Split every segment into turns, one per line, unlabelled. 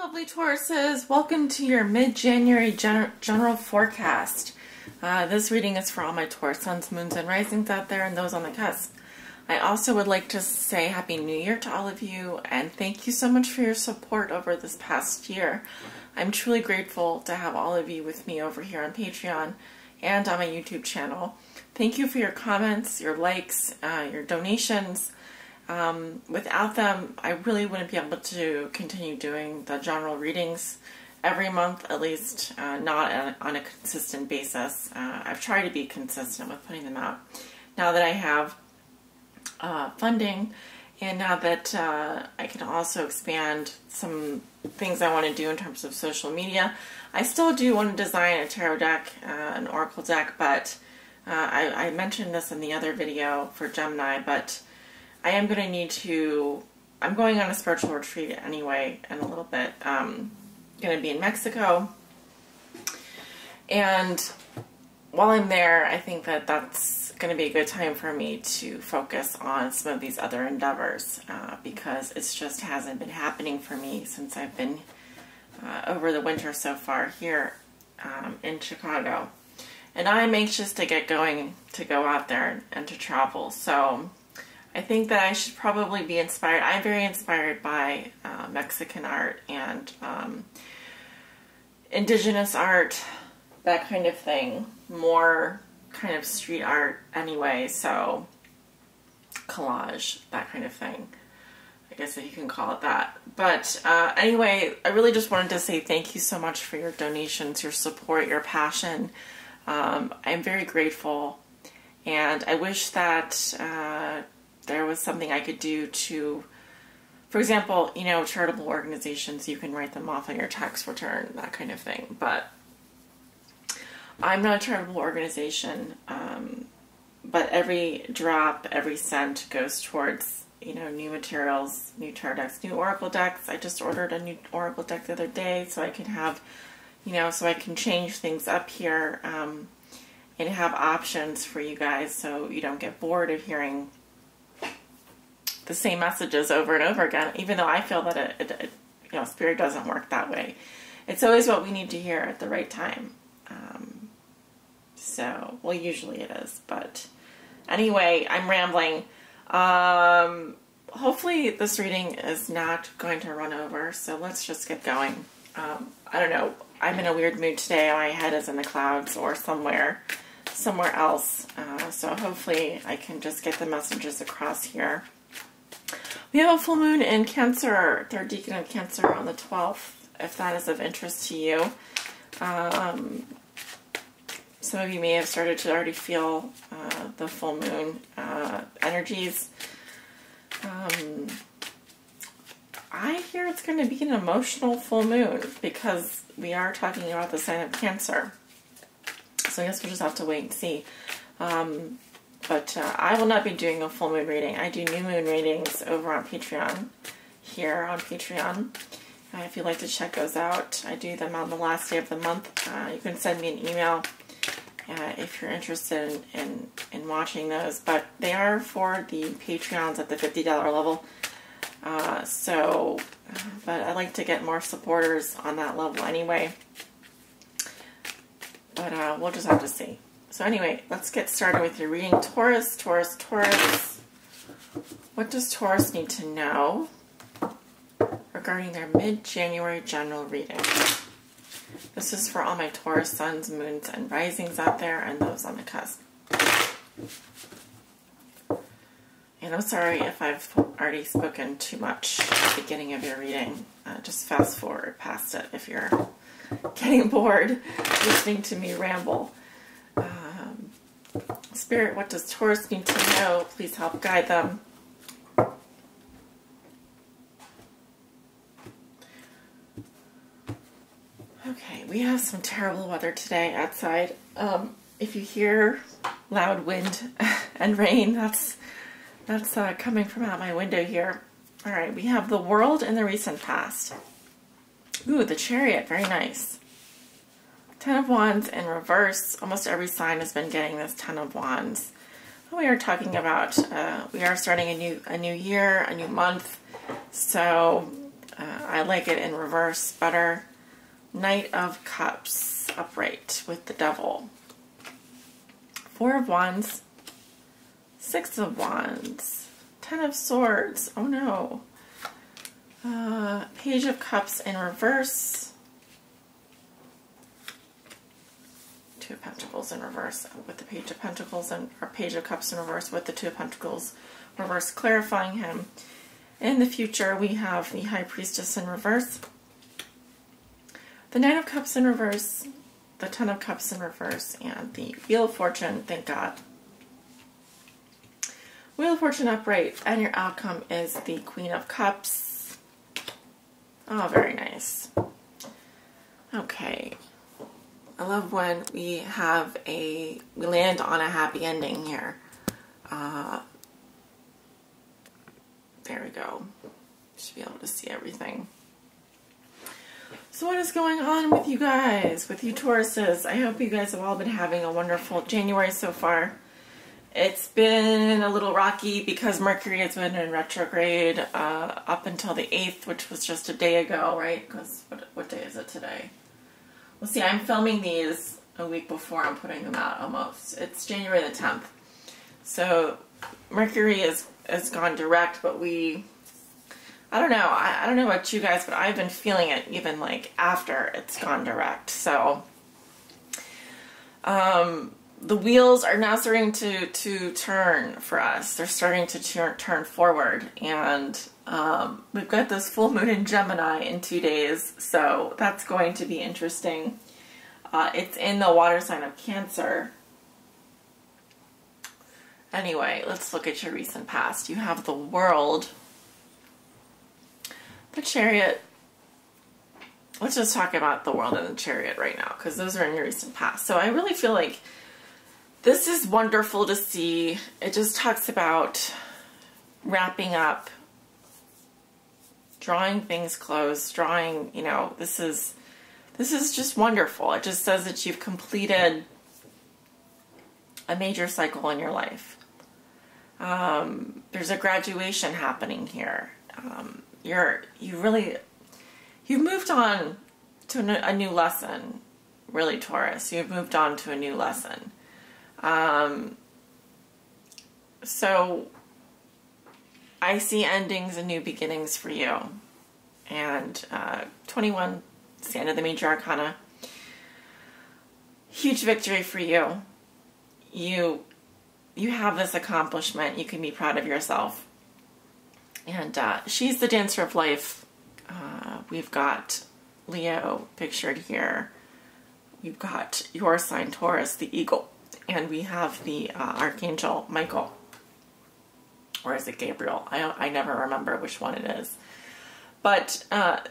Lovely Tauruses, welcome to your mid-January general forecast. This reading is for all my Taurus suns, moons, and risings out there and those on the cusp. I also would like to say Happy New Year to all of you and thank you so much for your support over this past year. I'm truly grateful to have all of you with me over here on Patreon and on my YouTube channel. Thank you for your comments, your likes, your donations. Without them, I really wouldn't be able to continue doing the general readings every month, at least not on a consistent basis. I've tried to be consistent with putting them out. Now that I have funding, and now that I can also expand some things I want to do in terms of social media, I still do want to design a tarot deck, an oracle deck, but I mentioned this in the other video for Gemini, but I am going to need to, I'm going on a spiritual retreat anyway in a little bit. I'm going to be in Mexico, and while I'm there, I think that that's going to be a good time for me to focus on some of these other endeavors because it just hasn't been happening for me since I've been over the winter so far here in Chicago. And I'm anxious to get going, to go out there and to travel. So I think that I should probably be inspired. I'm very inspired by Mexican art and indigenous art, that kind of thing. More kind of street art anyway, so collage, that kind of thing. I guess if you can call it that. But anyway, I really just wanted to say thank you so much for your donations, your support, your passion. I'm very grateful, and I wish that there was something I could do to, for example, you know, charitable organizations, you can write them off on your tax return, that kind of thing. But I'm not a charitable organization, but every drop, every cent goes towards, you know, new materials, new tarot decks, new oracle decks. I just ordered a new oracle deck the other day so I can have, you know, so I can change things up here and have options for you guys so you don't get bored of hearing the same messages over and over again, even though I feel that you know, spirit doesn't work that way. It's always what we need to hear at the right time. So, well, usually it is, but anyway, I'm rambling. Hopefully this reading is not going to run over, so let's just get going. I don't know, I'm in a weird mood today. My head is in the clouds or somewhere else, so hopefully I can just get the messages across here. We have a full moon in Cancer, third decan of Cancer on the 12th, if that is of interest to you. Some of you may have started to already feel the full moon energies. I hear it's going to be an emotional full moon because we are talking about the sign of Cancer. So I guess we'll just have to wait and see. But I will not be doing a full moon reading. I do new moon readings over on Patreon, here on Patreon. If you'd like to check those out, I do them on the last day of the month. You can send me an email if you're interested in watching those. But they are for the Patreons at the $50 level. But I'd like to get more supporters on that level anyway. But we'll just have to see. So anyway, let's get started with your reading. Taurus. What does Taurus need to know regarding their mid-January general reading? This is for all my Taurus suns, moons, and risings out there and those on the cusp. And I'm sorry if I've already spoken too much at the beginning of your reading. Just fast forward past it if you're getting bored listening to me ramble. Spirit, what does Taurus need to know? Please help guide them. Okay, we have some terrible weather today outside. If you hear loud wind and rain, that's coming from out my window here. All right, we have the World in the recent past. Ooh, the Chariot, very nice. Ten of Wands in reverse. Almost every sign has been getting this Ten of Wands. We are talking about, we are starting a new year, a new month. So I like it in reverse better. Knight of Cups upright with the Devil. Four of Wands. Six of Wands. Ten of Swords. Oh no. Page of Cups in reverse. Two of Pentacles in reverse with the Page of Pentacles or Page of Cups in reverse with the Two of Pentacles reverse, clarifying him. In the future, we have the High Priestess in reverse, the Nine of Cups in reverse, the Ten of Cups in reverse, and the Wheel of Fortune, thank God. Wheel of Fortune upright, and your outcome is the Queen of Cups. Oh, very nice. Okay. I love when we land on a happy ending here. There we go. Should be able to see everything. So what is going on with you guys, with you Tauruses? I hope you guys have all been having a wonderful January so far. It's been a little rocky because Mercury has been in retrograde up until the 8th, which was just a day ago, right? Because what day is it today? Well, see, I'm filming these a week before I'm putting them out almost. It's January the 10th. So Mercury has gone direct, but I don't know. I don't know about you guys, but I've been feeling it even like after it's gone direct. So the wheels are now starting to turn for us. They're starting to turn forward, and we've got this full moon in Gemini in 2 days, so that's going to be interesting. It's in the water sign of Cancer. Anyway, let's look at your recent past. You have the World, the Chariot. Let's just talk about the World and the Chariot right now, because those are in your recent past. So I really feel like this is wonderful to see. It just talks about wrapping up, drawing things close, drawing, you know, this is just wonderful. It just says that you've completed a major cycle in your life. There's a graduation happening here. You've moved on to a new lesson, really, Taurus. You've moved on to a new lesson. So I see endings and new beginnings for you. And 21, it's the end of the major arcana. Huge victory for you. You have this accomplishment. You can be proud of yourself. And she's the dancer of life. We've got Leo pictured here. We've got your sign, Taurus, the eagle. And we have the Archangel Michael. Or is it Gabriel? I never remember which one it is. But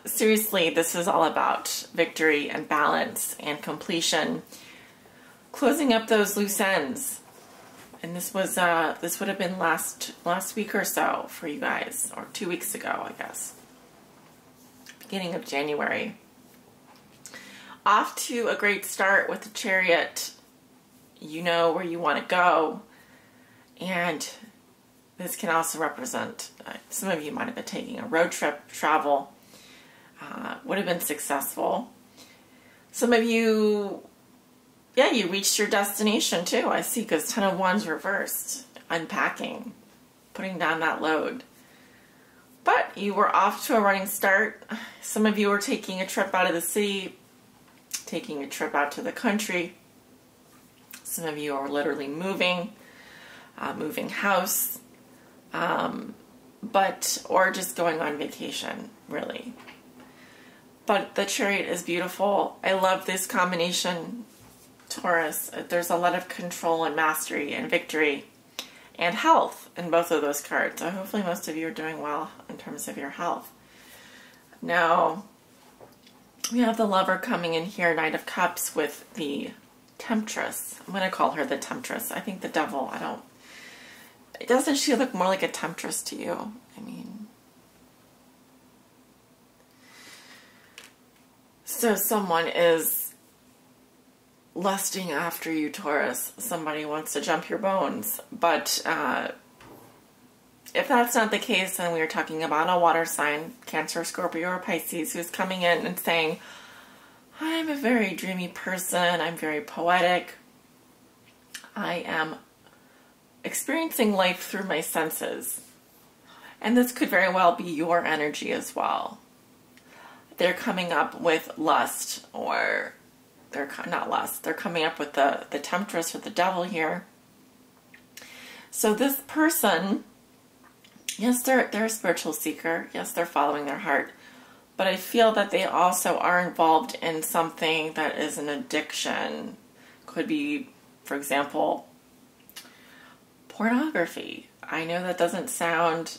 seriously, this is all about victory and balance and completion. Closing up those loose ends. And this would have been last week or so for you guys, or 2 weeks ago, I guess. Beginning of January. Off to a great start with the Chariot. You know where you want to go, and this can also represent some of you might have been taking a road trip, travel, would have been successful. Some of you, yeah, you reached your destination too, I see, because 10 of Wands reversed, unpacking, putting down that load. But you were off to a running start. Some of you were taking a trip out of the city, taking a trip out to the country. Some of you are literally moving house, or just going on vacation, really. But the Chariot is beautiful. I love this combination, Taurus. There's a lot of control and mastery and victory and health in both of those cards. So hopefully most of you are doing well in terms of your health. Now, we have the Lover coming in here, Knight of Cups, with the Temptress. I'm going to call her the Temptress. I think the Devil, doesn't she look more like a Temptress to you? I mean, so someone is lusting after you, Taurus. Somebody wants to jump your bones, but If that's not the case, then we are talking about a water sign, Cancer, Scorpio, or Pisces, who's coming in and saying, I'm a very dreamy person, I'm very poetic, I am experiencing life through my senses. And this could very well be your energy as well. They're coming up with lust, or they're not lust, they're coming up with the temptress or the devil here. So this person, yes, they're a spiritual seeker. Yes, they're following their heart. But I feel that they also are involved in something that is an addiction. Could be, for example, pornography. I know that doesn't sound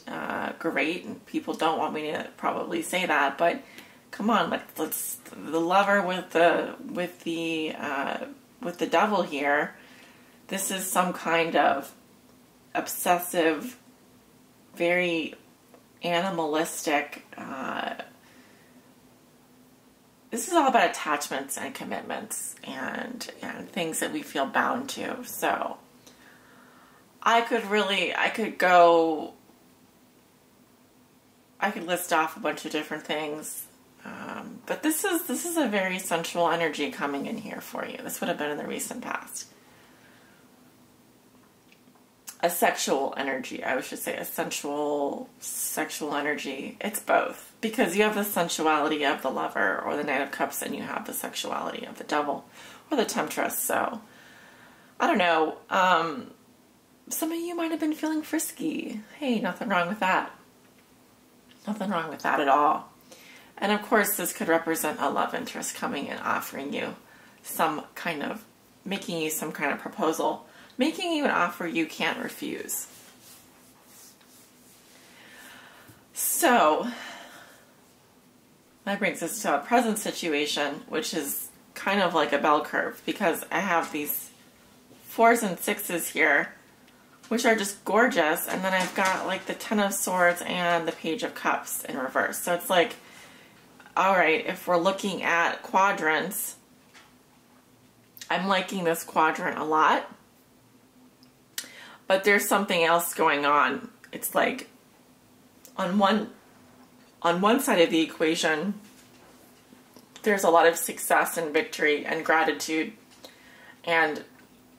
great, and people don't want me to probably say that, but come on, let's the lover with the devil here. This is some kind of obsessive, very animalistic. This is all about attachments and commitments and things that we feel bound to. So I could list off a bunch of different things. But this is a very sensual energy coming in here for you. This would have been in the recent past. A sexual energy, I should say, a sensual, sexual energy. It's both. Because you have the sensuality of the lover or the Knight of Cups, and you have the sexuality of the devil or the temptress. So, I don't know. Some of you might have been feeling frisky. Hey, nothing wrong with that. Nothing wrong with that at all. And of course, this could represent a love interest coming and offering you some kind of, making you some kind of proposal, making you an offer you can't refuse. So, that brings us to a present situation, which is kind of like a bell curve, because I have these 4s and 6s here, which are just gorgeous, and then I've got like the 10 of Swords and the Page of Cups in reverse. So it's like, all right, if we're looking at quadrants, I'm liking this quadrant a lot, but there's something else going on. It's like on one side of the equation, there's a lot of success and victory and gratitude and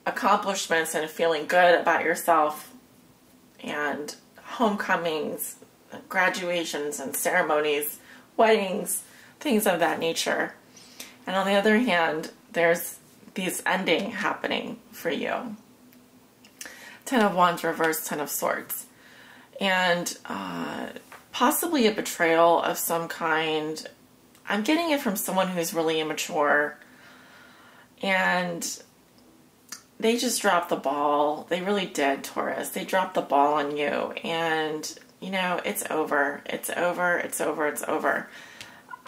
accomplishments and feeling good about yourself and homecomings, graduations and ceremonies, weddings, things of that nature. And on the other hand, there's this ending happening for you. 10 of Wands reversed, 10 of Swords. And possibly a betrayal of some kind. I'm getting it from someone who's really immature. And they just dropped the ball. They really did, Taurus. They dropped the ball on you. And, you know, it's over. It's over. It's over. It's over.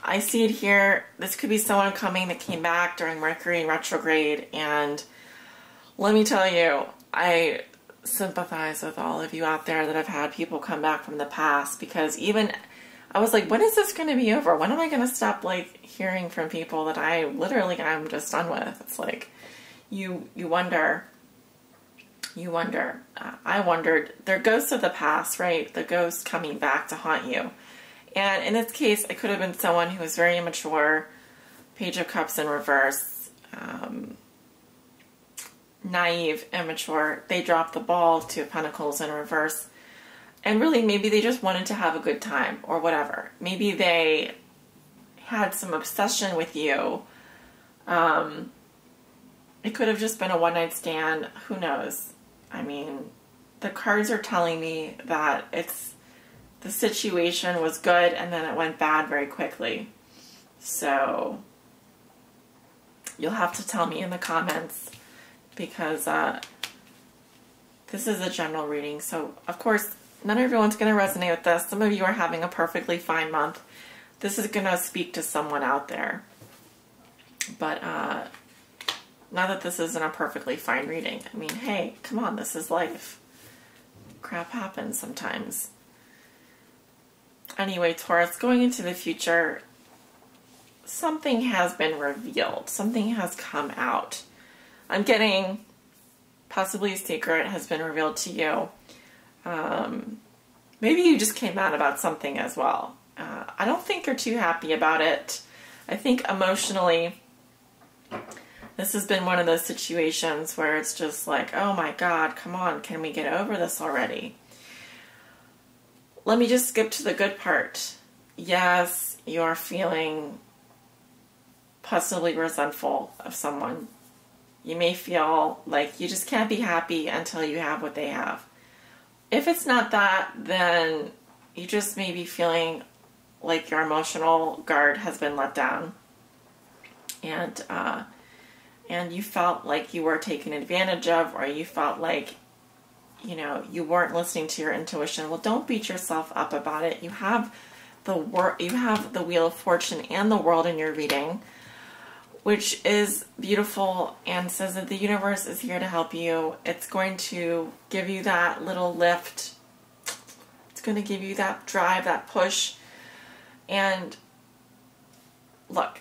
I see it here. This could be someone coming that came back during Mercury in retrograde. And let me tell you, I sympathize with all of you out there that have had people come back from the past, because even I was like, when is this going to be over? When am I going to stop like hearing from people that I'm just done with? It's like you wonder. I wondered. They're ghosts of the past, right? The ghosts coming back to haunt you. And in this case, it could have been someone who was very immature, Page of Cups in reverse, naive, immature. They dropped the ball, Two of Pentacles in reverse. And really, maybe they just wanted to have a good time or whatever. Maybe they had some obsession with you. It could have just been a one-night stand. Who knows? I mean, the cards are telling me that the situation was good and then it went bad very quickly. So you'll have to tell me in the comments, because this is a general reading. So of course, not everyone's going to resonate with this. Some of you are having a perfectly fine month. This is going to speak to someone out there. But not that this isn't a perfectly fine reading. I mean, hey, come on, this is life. Crap happens sometimes. Anyway, Taurus, going into the future, something has been revealed. Something has come out. I'm getting possibly a secret has been revealed to you. Maybe you just came out about something as well. I don't think you're too happy about it. I think emotionally, this has been one of those situations where it's just like, oh my God, come on, can we get over this already? Let me just skip to the good part. Yes, you're feeling possibly resentful of someone. You may feel like you just can't be happy until you have what they have. If it's not that, then you just may be feeling like your emotional guard has been let down. And you felt like you were taken advantage of, or you felt like, you know, you weren't listening to your intuition. Well, don't beat yourself up about it. You have the Wheel of Fortune and the World in your reading, which is beautiful and says that the universe is here to help you. It's going to give you that little lift. It's going to give you that drive, that push. And look,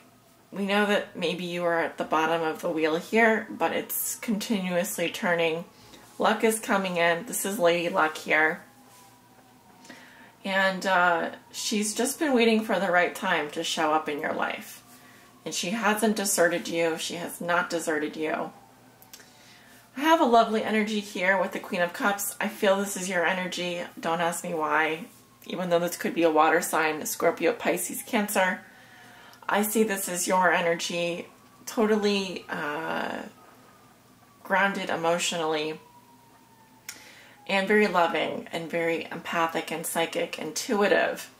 we know that maybe you are at the bottom of the wheel here, but it's continuously turning. Luck is coming in. This is Lady Luck here. And she's just been waiting for the right time to show up in your life. And she hasn't deserted you. She has not deserted you. I have a lovely energy here with the Queen of Cups. I feel this is your energy. Don't ask me why. Even though this could be a water sign, Scorpio, Pisces, Cancer. I see this as your energy, totally grounded emotionally, and very loving, and very empathic and psychic, intuitive.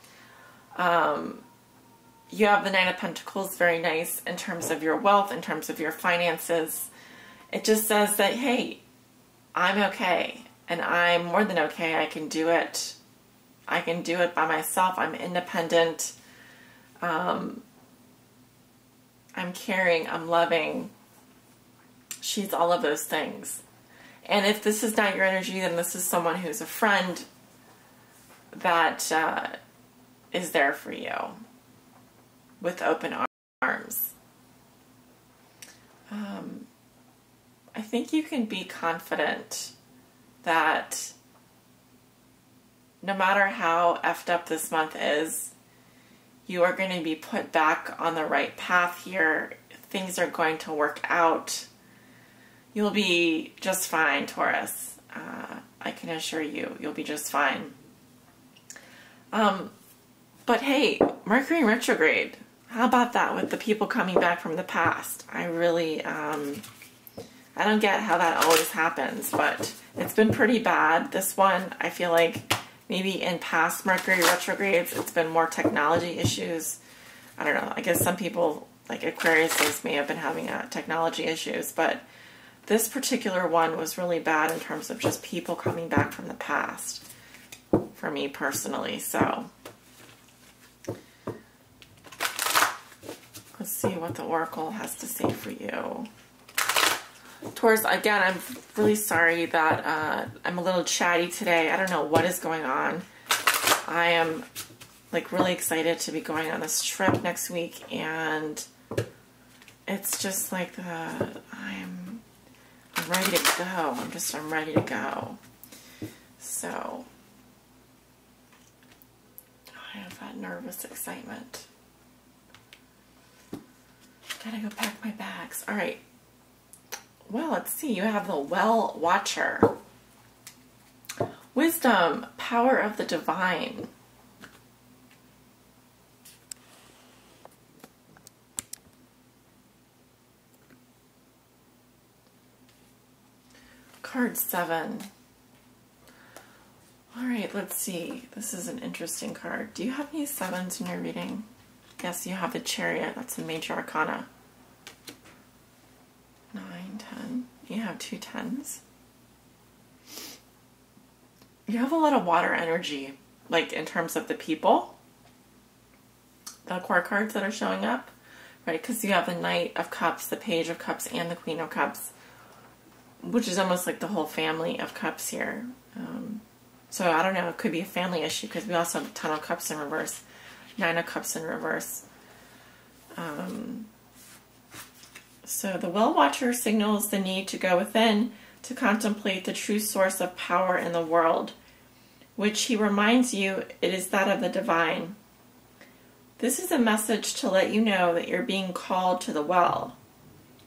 You have the Nine of Pentacles, very nice in terms of your wealth, in terms of your finances. It just says that, hey, I'm okay, and I'm more than okay. I can do it. I can do it by myself. I'm independent. I'm caring. I'm loving. She's all of those things. And if this is not your energy, then this is someone who's a friend that is there for you with open arms. I think you can be confident that no matter how effed up this month is, you are going to be put back on the right path here. Things are going to work out. You'll be just fine, Taurus. I can assure you, you'll be just fine. But hey, Mercury retrograde. How about that with the people coming back from the past? I really, I don't get how that always happens, but it's been pretty bad. This one, I feel like maybe in past Mercury retrogrades, it's been more technology issues. I don't know. I guess some people, like Aquariuses, may have been having technology issues, but this particular one was really bad in terms of just people coming back from the past, for me personally. So let's see what the Oracle has to say for you. Taurus, again, I'm really sorry that I'm a little chatty today. I don't know what is going on. I am like really excited to be going on this trip next week, and it's just like I'm ready to go. I'm ready to go. So I have that nervous excitement. Gotta go pack my bags. All right. Well, let's see. You have the Well Watcher. Wisdom, power of the divine. Card 7. All right, let's see. This is an interesting card. Do you have any 7s in your reading? Yes, you have the Chariot. That's a major arcana. 9, 10. You have 2 10s. You have a lot of water energy, like in terms of the people. The core cards that are showing up, right? Because you have the Knight of Cups, the Page of Cups, and the Queen of Cups, which is almost like the whole family of cups here. So I don't know, it could be a family issue because we also have the Ten of Cups in reverse, 9 of Cups in reverse. So the Well Watcher signals the need to go within to contemplate the true source of power in the world, which he reminds you it is that of the divine. This is a message to let you know that you're being called to the well,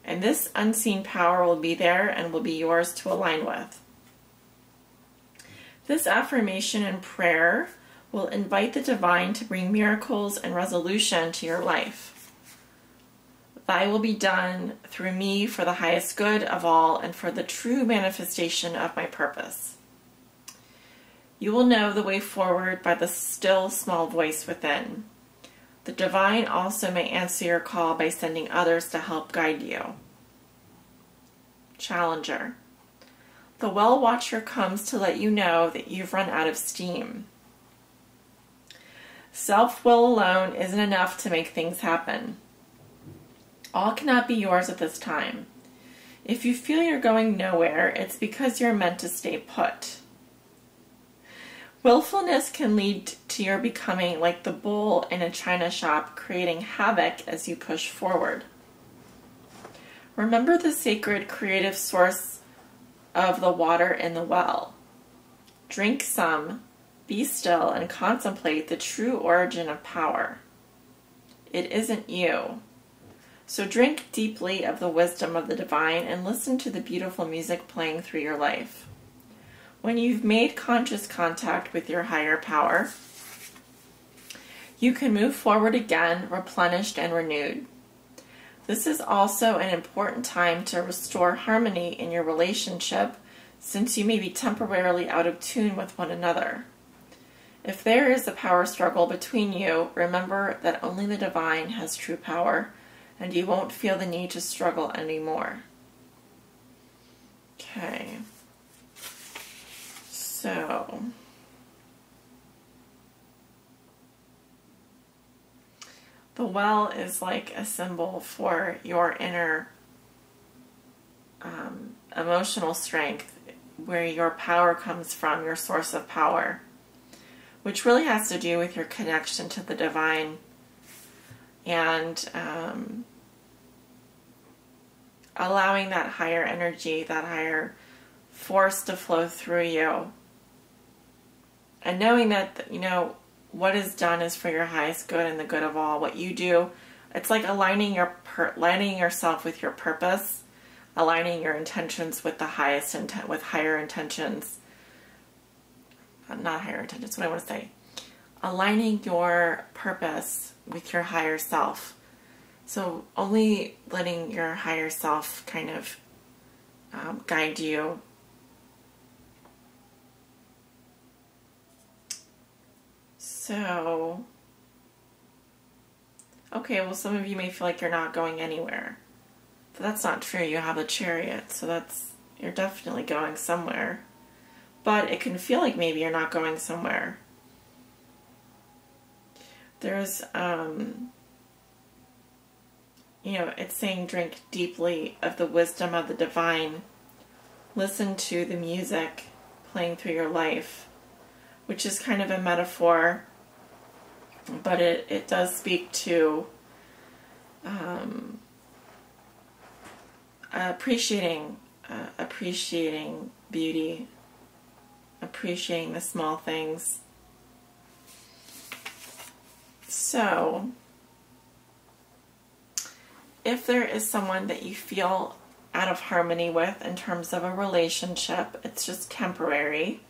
and this unseen power will be there and will be yours to align with. This affirmation and prayer will invite the divine to bring miracles and resolution to your life. Thy will be done through me for the highest good of all and for the true manifestation of my purpose. You will know the way forward by the still small voice within. The divine also may answer your call by sending others to help guide you. Challenger. The well watcher comes to let you know that you've run out of steam. Self-will alone isn't enough to make things happen. All cannot be yours at this time. If you feel you're going nowhere, it's because you're meant to stay put. Willfulness can lead to your becoming like the bull in a china shop, creating havoc as you push forward. Remember the sacred creative source of the water in the well. Drink some, be still, and contemplate the true origin of power. It isn't you. So drink deeply of the wisdom of the divine and listen to the beautiful music playing through your life. When you've made conscious contact with your higher power, you can move forward again, replenished and renewed. This is also an important time to restore harmony in your relationship, since you may be temporarily out of tune with one another. If there is a power struggle between you, remember that only the divine has true power, and you won't feel the need to struggle anymore. Okay. So, the well is like a symbol for your inner emotional strength, where your power comes from, your source of power, which really has to do with your connection to the divine and allowing that higher energy, that higher force to flow through you. And knowing that, you know, what is done is for your highest good and the good of all. What you do, it's like aligning yourself with your purpose, aligning your intentions with the highest intent, with higher intentions. Not higher intentions, what I want to say. Aligning your purpose with your higher self. So only letting your higher self kind of guide you. So, okay, well, some of you may feel like you're not going anywhere. But that's not true. You have the Chariot, so you're definitely going somewhere. But it can feel like maybe you're not going somewhere. There's, you know, it's saying drink deeply of the wisdom of the divine. Listen to the music playing through your life, which is kind of a metaphor, but it does speak to appreciating beauty, appreciating the small things. So, if there is someone that you feel out of harmony with in terms of a relationship, it's just temporary.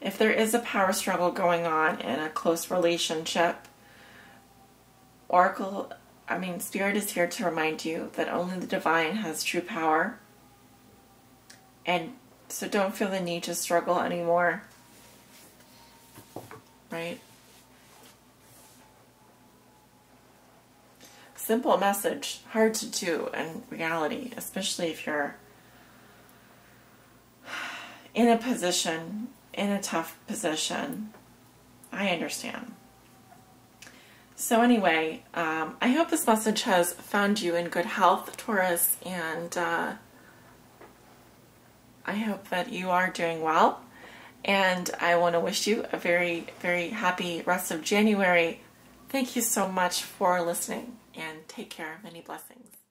If there is a power struggle going on in a close relationship, Spirit is here to remind you that only the divine has true power. And so don't feel the need to struggle anymore. Right? Simple message, hard to do in reality, especially if you're in a tough position. I understand. So anyway, I hope this message has found you in good health, Taurus, and I hope that you are doing well. And I want to wish you a very, very happy rest of January. Thank you so much for listening, and take care. Many blessings.